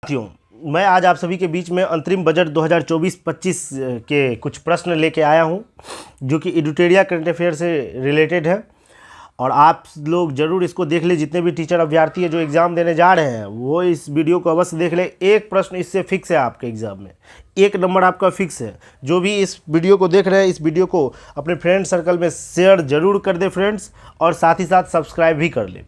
साथियों, मैं आज आप सभी के बीच में अंतरिम बजट 2024-25 के कुछ प्रश्न लेके आया हूं, जो कि एडिटोरियल करंट अफेयर से रिलेटेड है। और आप लोग ज़रूर इसको देख ले। जितने भी टीचर अभ्यर्थी है जो एग्ज़ाम देने जा रहे हैं वो इस वीडियो को अवश्य देख ले। एक प्रश्न इससे फिक्स है आपके एग्ज़ाम में, 1 नंबर आपका फिक्स है। जो भी इस वीडियो को देख रहे हैं, इस वीडियो को अपने फ्रेंड सर्कल में शेयर जरूर कर दे फ्रेंड्स, और साथ ही साथ सब्सक्राइब भी कर ले।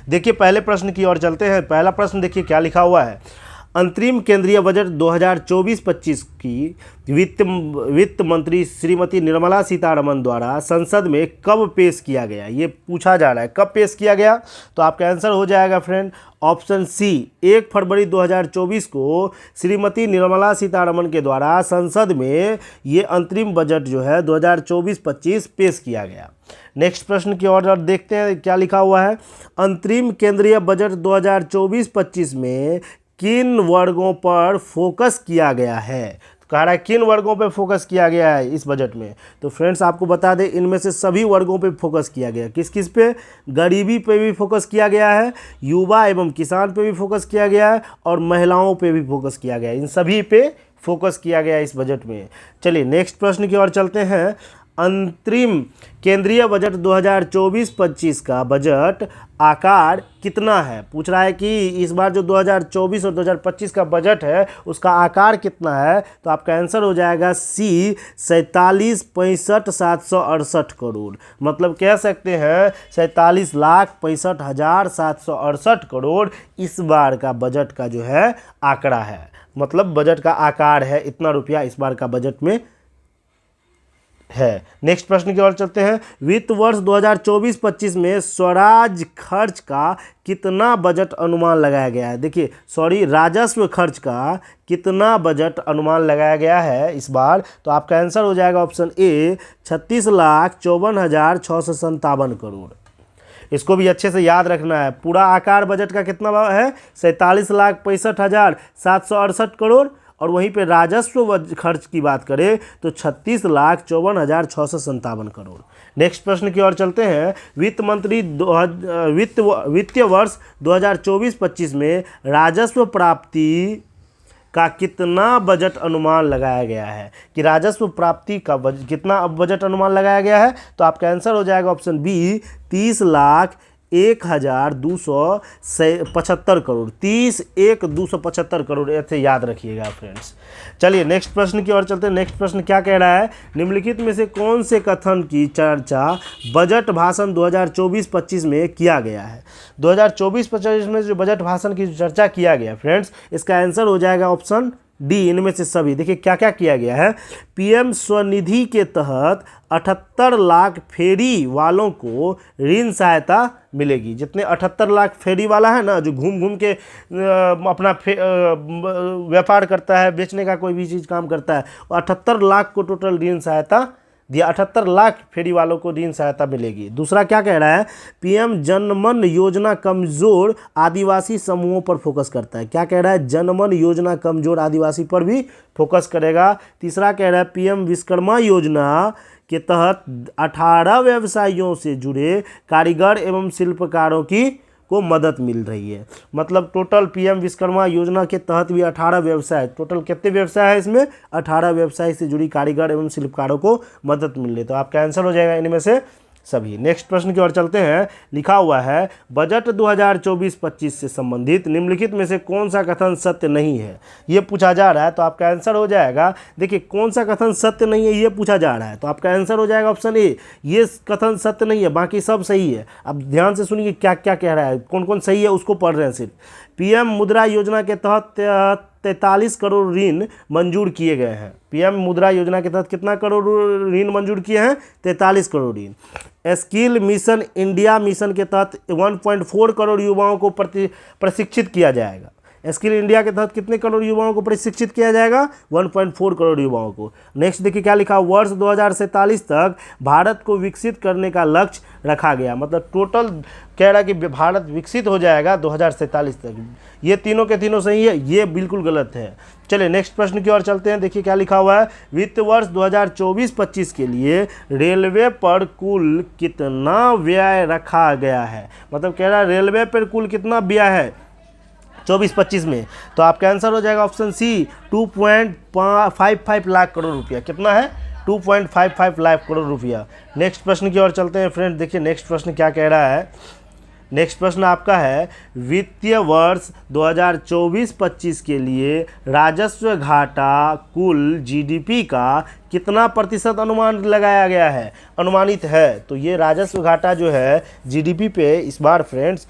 देखिए, पहले प्रश्न की ओर चलते हैं। पहला प्रश्न देखिए क्या लिखा हुआ है। अंतरिम केंद्रीय बजट 2024-25 की वित्त मंत्री श्रीमती निर्मला सीतारमण द्वारा संसद में कब पेश किया गया, ये पूछा जा रहा है। कब पेश किया गया, तो आपका आंसर हो जाएगा फ्रेंड ऑप्शन सी, 1 फरवरी 2024 को श्रीमती निर्मला सीतारमण के द्वारा संसद में ये अंतरिम बजट जो है 2024-25 पेश किया गया। नेक्स्ट प्रश्न की ओर देखते हैं क्या लिखा हुआ है। अंतरिम केंद्रीय बजट 2024-25 में किन वर्गों पर फोकस किया गया है, तो कह रहा है किन वर्गों पे फोकस किया गया है इस बजट में। तो फ्रेंड्स आपको बता दें, इनमें से सभी वर्गों पे फोकस किया गया। किस किस पे? गरीबी पे भी फोकस किया गया है, युवा एवं किसान पे भी फोकस किया गया है, और महिलाओं पे भी फोकस किया गया है। इन सभी पे फोकस किया गया है इस बजट में। चलिए नेक्स्ट प्रश्न की ओर चलते हैं। अंतरिम केंद्रीय बजट 2024-25 का बजट आकार कितना है, पूछ रहा है कि इस बार जो 2024 और 2025 का बजट है उसका आकार कितना है। तो आपका आंसर हो जाएगा सी, 47,65,768 करोड़। मतलब कह सकते हैं 47,65,768 करोड़ इस बार का बजट का जो है आंकड़ा है। मतलब बजट का आकार है, इतना रुपया इस बार का बजट में है। नेक्स्ट प्रश्न की ओर चलते हैं। वित्त वर्ष 2024-25 में स्वराज खर्च का कितना बजट अनुमान लगाया गया है। देखिए राजस्व खर्च का कितना बजट अनुमान लगाया गया है इस बार। तो आपका आंसर हो जाएगा ऑप्शन ए, 36,54,657 करोड़। इसको भी अच्छे से याद रखना है। पूरा आकार बजट का कितना है, 47,65,768 करोड़। और वहीं पे राजस्व खर्च की बात करें तो 36,54,657 करोड़। नेक्स्ट प्रश्न की ओर चलते हैं। वित्त मंत्री वित्तीय वर्ष 2024-25 में राजस्व प्राप्ति का कितना बजट अनुमान लगाया गया है, कि राजस्व प्राप्ति का कितना बजट अनुमान लगाया गया है। तो आपका आंसर हो जाएगा ऑप्शन बी, 30,01,275 करोड़। 30,01,275 करोड़, ऐसे याद रखिएगा फ्रेंड्स। चलिए नेक्स्ट प्रश्न की ओर चलते हैं। नेक्स्ट प्रश्न क्या कह रहा है। निम्नलिखित में से कौन से कथन की चर्चा बजट भाषण 2024-25 में किया गया है। 2024-25 में जो बजट भाषण की चर्चा किया गया फ्रेंड्स, इसका आंसर हो जाएगा ऑप्शन डी, इनमें से सभी। देखिए क्या क्या किया गया है। पीएम स्वनिधि के तहत 78 लाख फेरी वालों को ऋण सहायता मिलेगी। जितने 78 लाख फेरी वाला है ना, जो घूम घूम के अपना व्यापार करता है, बेचने का कोई भी चीज़ काम करता है, 78 लाख को टोटल ऋण सहायता दिया। 78 लाख फेरी वालों को ऋण सहायता मिलेगी। दूसरा क्या कह रहा है, पीएम जनमन योजना कमजोर आदिवासी समूहों पर फोकस करता है। क्या कह रहा है, जनमन योजना कमजोर आदिवासी पर भी फोकस करेगा। तीसरा कह रहा है पीएम विश्वकर्मा योजना के तहत 18 व्यवसाइयों से जुड़े कारीगर एवं शिल्पकारों को मदद मिल रही है। मतलब टोटल पीएम विश्वकर्मा योजना के तहत भी 18 व्यवसाय, टोटल कितने व्यवसाय है इसमें, 18 व्यवसाय से जुड़ी कारीगर एवं शिल्पकारों को मदद मिल रही है। तो आपका आंसर हो जाएगा इनमें से सभी। नेक्स्ट प्रश्न की ओर चलते हैं। लिखा हुआ है बजट 2024-25 से संबंधित निम्नलिखित में से कौन सा कथन सत्य नहीं है, ये पूछा जा रहा है। तो आपका आंसर हो जाएगा, देखिए कौन सा कथन सत्य नहीं है ये पूछा जा रहा है। तो आपका आंसर हो जाएगा ऑप्शन ए, ये कथन सत्य नहीं है, बाकी सब सही है। अब ध्यान से सुनिए क्या क्या कह रहा है, कौन कौन सही है उसको पढ़ रहे हैं सिर्फ। पीएम मुद्रा योजना के तहत 43 करोड़ ऋण मंजूर किए गए हैं। पीएम मुद्रा योजना के तहत कितना करोड़ ऋण मंजूर किए हैं, 43 करोड़ ऋण। स्किल मिशन इंडिया मिशन के तहत 1.4 करोड़ युवाओं को प्रशिक्षित किया जाएगा। स्किल इंडिया के तहत कितने करोड़ युवाओं को प्रशिक्षित किया जाएगा, 1.4 करोड़ युवाओं को। नेक्स्ट देखिए क्या लिखा, वर्ष 2047 तक भारत को विकसित करने का लक्ष्य रखा गया। मतलब टोटल कह रहा है कि भारत विकसित हो जाएगा 2047 तक। ये तीनों के तीनों सही है, ये बिल्कुल गलत है। चलिए नेक्स्ट प्रश्न की ओर चलते हैं। देखिए क्या लिखा हुआ है, वित्त वर्ष 2024-25 के लिए रेलवे पर कुल कितना व्यय रखा गया है। मतलब कह रहा है रेलवे पर कुल कितना व्यय है, 24-25 में। तो आपका आंसर हो जाएगा ऑप्शन सी 2.55 लाख करोड़ रुपया। कितना है? 2.55 लाख करोड़ रुपया। नेक्स्ट प्रश्न की ओर चलते हैं फ्रेंड। देखिए नेक्स्ट प्रश्न क्या कह रहा है। नेक्स्ट प्रश्न आपका है, वित्तीय वर्ष 2024-25 के लिए राजस्व घाटा कुल जीडीपी का कितना प्रतिशत अनुमान लगाया गया है, अनुमानित है? तो ये राजस्व घाटा जो है जीडीपी पे इस बार फ्रेंड्स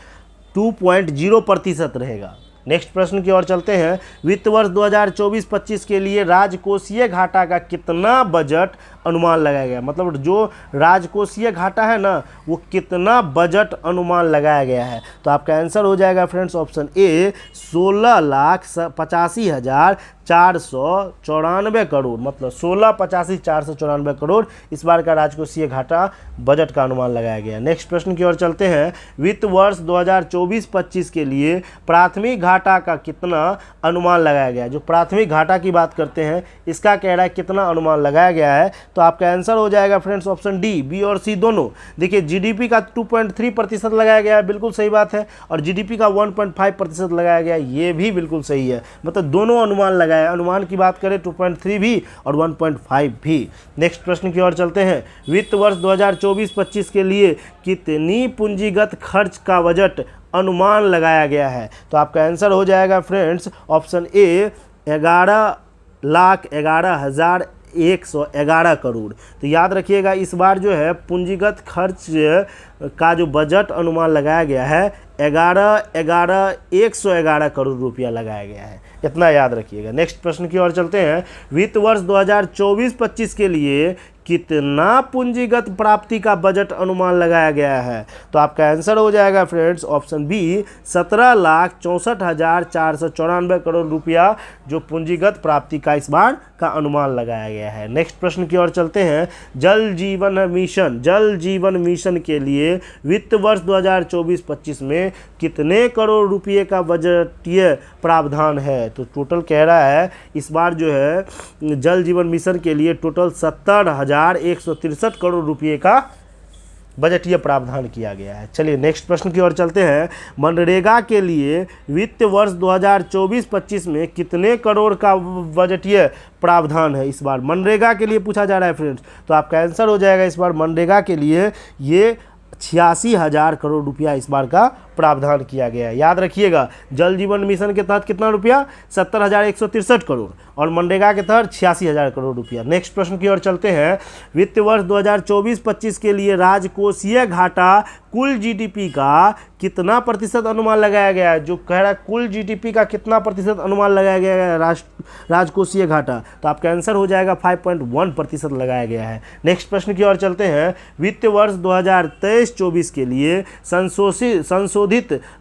2.0% रहेगा। नेक्स्ट प्रश्न की ओर चलते हैं। वित्त वर्ष 2024-25 के लिए राजकोषीय घाटा का कितना बजट अनुमान लगाया गया, मतलब जो राजकोषीय घाटा है ना वो कितना बजट अनुमान लगाया गया है? तो आपका आंसर हो जाएगा फ्रेंड्स ऑप्शन ए 16,85,494 करोड़, मतलब 16,85,494 करोड़ इस बार का राजकोषीय घाटा बजट का अनुमान लगाया गया। नेक्स्ट प्रश्न की ओर चलते हैं। वित्त वर्ष 2024-25 के लिए प्राथमिक घाटा का कितना अनुमान लगाया गया है? जो प्राथमिक घाटा की बात करते हैं इसका कह रहा है कितना अनुमान लगाया गया है? तो आपका आंसर हो जाएगा फ्रेंड्स ऑप्शन डी, बी और सी दोनों। देखिए जीडीपी का 2.3% लगाया गया है, बिल्कुल सही बात है, और जीडीपी का 1.5% लगाया गया, ये भी बिल्कुल सही है। मतलब दोनों अनुमान लगाया, अनुमान की बात करें 2.3 भी और 1.5 भी। नेक्स्ट प्रश्न की ओर चलते हैं। वित्त वर्ष 2024-25 के लिए कितनी पूंजीगत खर्च का बजट अनुमान लगाया गया है? तो आपका आंसर हो जाएगा फ्रेंड्स ऑप्शन ए 11,11,111 करोड़। तो याद रखिएगा इस बार जो है पूंजीगत खर्च का जो बजट अनुमान लगाया गया है 11,11,111 करोड़ रुपया लगाया गया है, इतना याद रखिएगा। नेक्स्ट प्रश्न की ओर चलते हैं। वित्त वर्ष 2024-25 के लिए कितना पूंजीगत प्राप्ति का बजट अनुमान लगाया गया है? तो आपका आंसर हो जाएगा फ्रेंड्स ऑप्शन बी 17,64,494 करोड़ रुपया जो पूंजीगत प्राप्ति का इस बार का अनुमान लगाया गया है। नेक्स्ट प्रश्न की ओर चलते हैं। जल जीवन मिशन के लिए वित्त वर्ष 2024-25 में कितने करोड़ रुपये का बजटीय प्रावधान है? तो टोटल कह रहा है इस बार जो है जल जीवन मिशन के लिए टोटल 70,163 करोड़ रुपये का बजटीय प्रावधान किया गया है। चलिए नेक्स्ट प्रश्न की ओर चलते हैं। मनरेगा के लिए वित्त वर्ष 2024-25 में कितने करोड़ का बजटीय प्रावधान है? इस बार मनरेगा के लिए पूछा जा रहा है फ्रेंड्स। तो आपका आंसर हो जाएगा इस बार मनरेगा के लिए ये 86,000 करोड़ रुपया इस बार का प्रावधान किया गया है। याद रखिएगा जल जीवन मिशन के तहत कितना रुपया? 70,163 करोड़ और मनरेगा के तहत 86,000 करोड़ रुपया। नेक्स्ट प्रश्न की ओर चलते हैं। वित्त वर्ष 2024-25 के लिए राजकोषीय घाटा कुल जीडीपी का कितना प्रतिशत अनुमान लगाया गया है? जो कह रहा है कुल जीडीपी का कितना प्रतिशत अनुमान लगाया गया है राजकोषीय घाटा? तो आपका आंसर हो जाएगा 5.1% लगाया गया है। नेक्स्ट प्रश्न की ओर चलते हैं। वित्त वर्ष 2023-24 के लिए संशोधित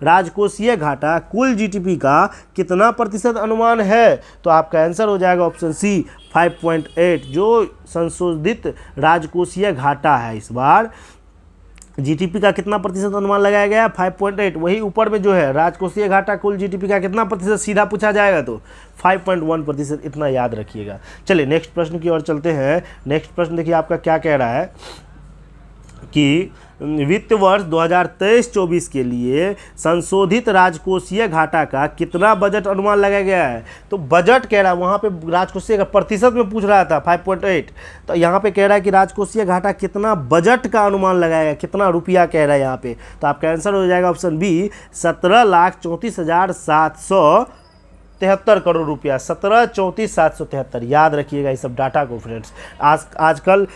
राजकोषीय घाटा कुल जीडीपी का कितना प्रतिशत अनुमान है? तो आपका आंसर हो जाएगा ऑप्शन सी 5.8 जो संशोधित राजकोषीय घाटा है इस बार जीडीपी का कितना प्रतिशत अनुमान लगाया गया है? 5.8। वही ऊपर में जो है राजकोषीय घाटा कुल जीडीपी का कितना प्रतिशत सीधा पूछा जाएगा तो 5.1%, इतना याद रखिएगा। चलिए नेक्स्ट प्रश्न की ओर चलते हैं। नेक्स्ट प्रश्न देखिए आपका क्या कह रहा है कि वित्त वर्ष 2023-24 के लिए संशोधित राजकोषीय घाटा का कितना बजट अनुमान लगाया गया है? तो बजट कह रहा है, वहाँ पे राजकोषीय प्रतिशत में पूछ रहा था 5.8, तो यहाँ पे कह रहा है कि राजकोषीय घाटा कितना बजट का अनुमान लगाया गया, कितना रुपया कह रहा है यहाँ पे। तो आपका आंसर हो जाएगा ऑप्शन बी 17,34,773 करोड़ रुपया, 17,34,773। याद रखिएगा इस सब डाटा को फ्रेंड्स। आजकल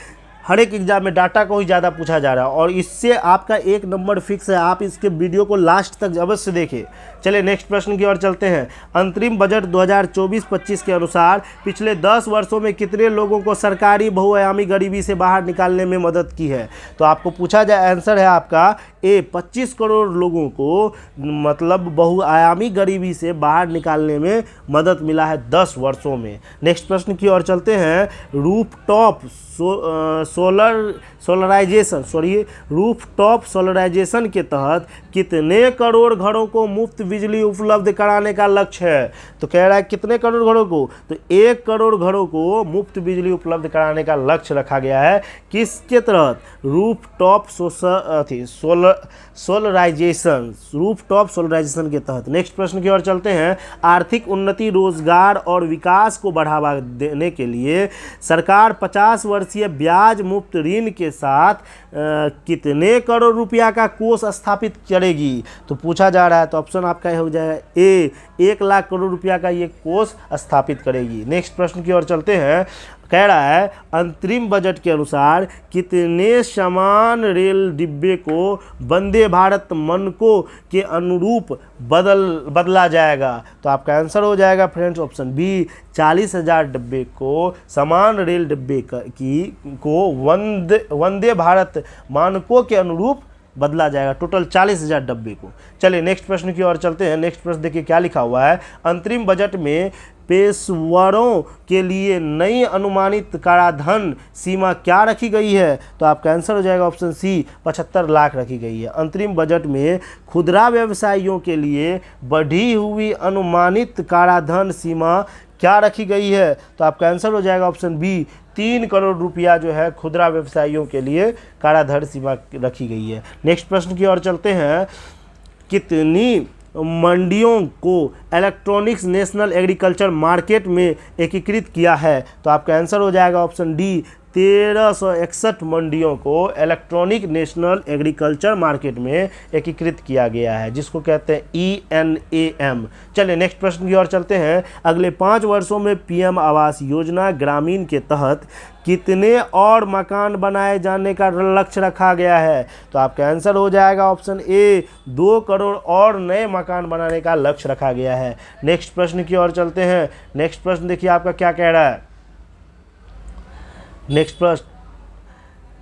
हर एक एग्जाम में डाटा को ही ज़्यादा पूछा जा रहा है और इससे आपका एक नंबर फिक्स है। आप इसके वीडियो को लास्ट तक अवश्य देखें। चलिए नेक्स्ट प्रश्न की ओर चलते हैं। अंतरिम बजट 2024-25 के अनुसार पिछले 10 वर्षों में कितने लोगों को सरकारी बहुआयामी गरीबी से बाहर निकालने में मदद की है? तो आपको पूछा जाए, आंसर है आपका ए 25 करोड़ लोगों को मतलब बहुआयामी गरीबी से बाहर निकालने में मदद मिला है 10 वर्षों में। नेक्स्ट प्रश्न की ओर चलते हैं। रूफटॉप सोलर सोलराइजेशन के तहत कितने करोड़ घरों को मुफ्त बिजली उपलब्ध कराने का लक्ष्य है? तो कह रहा है कितने करोड़ घरों को, तो 1 करोड़ घरों को मुफ्त बिजली उपलब्ध कराने का लक्ष्य रखा गया है। किसके तहत? रूफटॉप सोलराइजेशन के तहत। नेक्स्ट प्रश्न की ओर चलते हैं। आर्थिक उन्नति, रोजगार और विकास को बढ़ावा देने के लिए सरकार 50 वर्षीय ब्याज मुक्त ऋण के साथ कितने करोड़ रुपया का कोष स्थापित करेगी? तो पूछा जा रहा है, तो ऑप्शन आपका हो जाएगा ए, 1 लाख करोड़ रुपया का ये कोष स्थापित करेगी। नेक्स्ट प्रश्न की ओर चलते हैं। कह रहा है अंतरिम बजट के अनुसार कितने समान रेल डिब्बे को वंदे भारत मानकों के अनुरूप बदला जाएगा? तो आपका आंसर हो जाएगा फ्रेंड्स ऑप्शन बी, 40,000 डिब्बे को समान रेल डिब्बे को वंदे भारत मानकों के अनुरूप बदला जाएगा, टोटल 40,000 डब्बे को। चलिए नेक्स्ट प्रश्न की ओर चलते हैं। नेक्स्ट प्रश्न देखिए क्या लिखा हुआ है। अंतरिम बजट में पेशेवरों के लिए नई अनुमानित कराधान सीमा क्या रखी गई है? तो आपका आंसर हो जाएगा ऑप्शन सी, 75 लाख रखी गई है। अंतरिम बजट में खुदरा व्यवसायियों के लिए बढ़ी हुई अनुमानित कराधान सीमा क्या रखी गई है? तो आपका आंसर हो जाएगा ऑप्शन बी, 3 करोड़ रुपया जो है खुदरा व्यवसायियों के लिए कराधान सीमा रखी गई है। नेक्स्ट प्रश्न की ओर चलते हैं। कितनी मंडियों को इलेक्ट्रॉनिक्स नेशनल एग्रीकल्चर मार्केट में एकीकृत किया है? तो आपका आंसर हो जाएगा ऑप्शन डी, 1361 मंडियों को इलेक्ट्रॉनिक नेशनल एग्रीकल्चर मार्केट में एकीकृत किया गया है, जिसको कहते हैं ENAM। चलिए नेक्स्ट प्रश्न की ओर चलते हैं। अगले 5 वर्षों में PM आवास योजना ग्रामीण के तहत कितने और मकान बनाए जाने का लक्ष्य रखा गया है? तो आपका आंसर हो जाएगा ऑप्शन ए, 2 करोड़ और नए मकान बनाने का लक्ष्य रखा गया है। नेक्स्ट प्रश्न की ओर चलते हैं। नेक्स्ट प्रश्न देखिए आपका क्या कह रहा है। नेक्स्ट प्रश्न,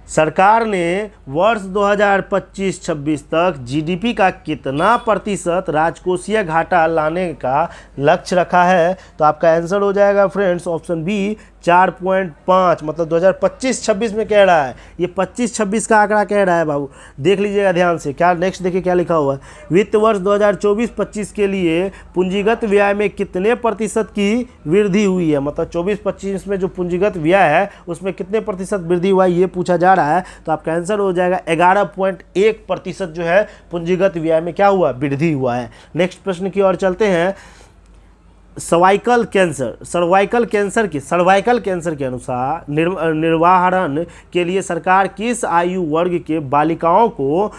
सरकार ने वर्ष 2025-26 तक GDP का कितना प्रतिशत राजकोषीय घाटा लाने का लक्ष्य रखा है? तो आपका आंसर हो जाएगा फ्रेंड्स ऑप्शन बी, 4.5। मतलब 2025-26 में कह रहा है, ये 25-26 का आंकड़ा कह रहा है बाबू, देख लीजिएगा ध्यान से। क्या नेक्स्ट देखिए क्या लिखा हुआ है। वित्त वर्ष 2024-25 के लिए पूंजीगत व्यय में कितने प्रतिशत की वृद्धि हुई है? मतलब 24-25 में जो पूंजीगत व्यय है उसमें कितने प्रतिशत वृद्धि हुआ है ये पूछा जा रहा है। तो आपका आंसर हो जाएगा 11.1% जो है पूंजीगत व्यय में क्या हुआ, वृद्धि हुआ है। नेक्स्ट प्रश्न की ओर चलते हैं। सर्वाइकल कैंसर के अनुसार निर्वाहन के लिए सरकार किस आयु वर्ग के बालिकाओं को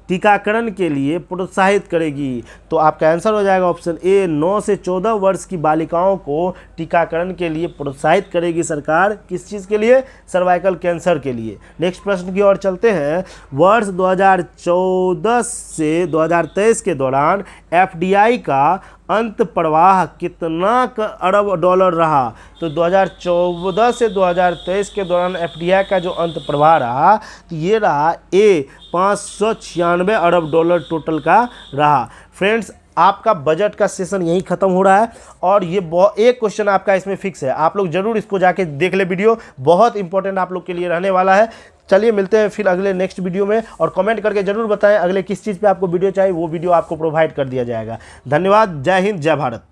टीकाकरण के लिए प्रोत्साहित करेगी? तो आपका आंसर हो जाएगा ऑप्शन ए, 9 से 14 वर्ष की बालिकाओं को टीकाकरण के लिए प्रोत्साहित करेगी सरकार। किस चीज़ के लिए? सर्वाइकल कैंसर के लिए। नेक्स्ट प्रश्न की ओर चलते हैं। वर्ष 2014 से 2023 के दौरान FDI का अंत प्रवाह कितना अरब डॉलर रहा? तो 2014 से 2023 के दौरान FDI का जो अंत प्रवाह रहा तो ये रहा ए, 596 अरब डॉलर टोटल का रहा। फ्रेंड्स आपका बजट का सेशन यहीं ख़त्म हो रहा है और ये एक क्वेश्चन आपका इसमें फिक्स है, आप लोग जरूर इसको जाके देख ले, वीडियो बहुत इंपॉर्टेंट आप लोग के लिए रहने वाला है। चलिए मिलते हैं फिर अगले नेक्स्ट वीडियो में, और कमेंट करके जरूर बताएं अगले किस चीज़ पे आपको वीडियो चाहिए, वो वीडियो आपको प्रोवाइड कर दिया जाएगा। धन्यवाद। जय हिंद, जय भारत।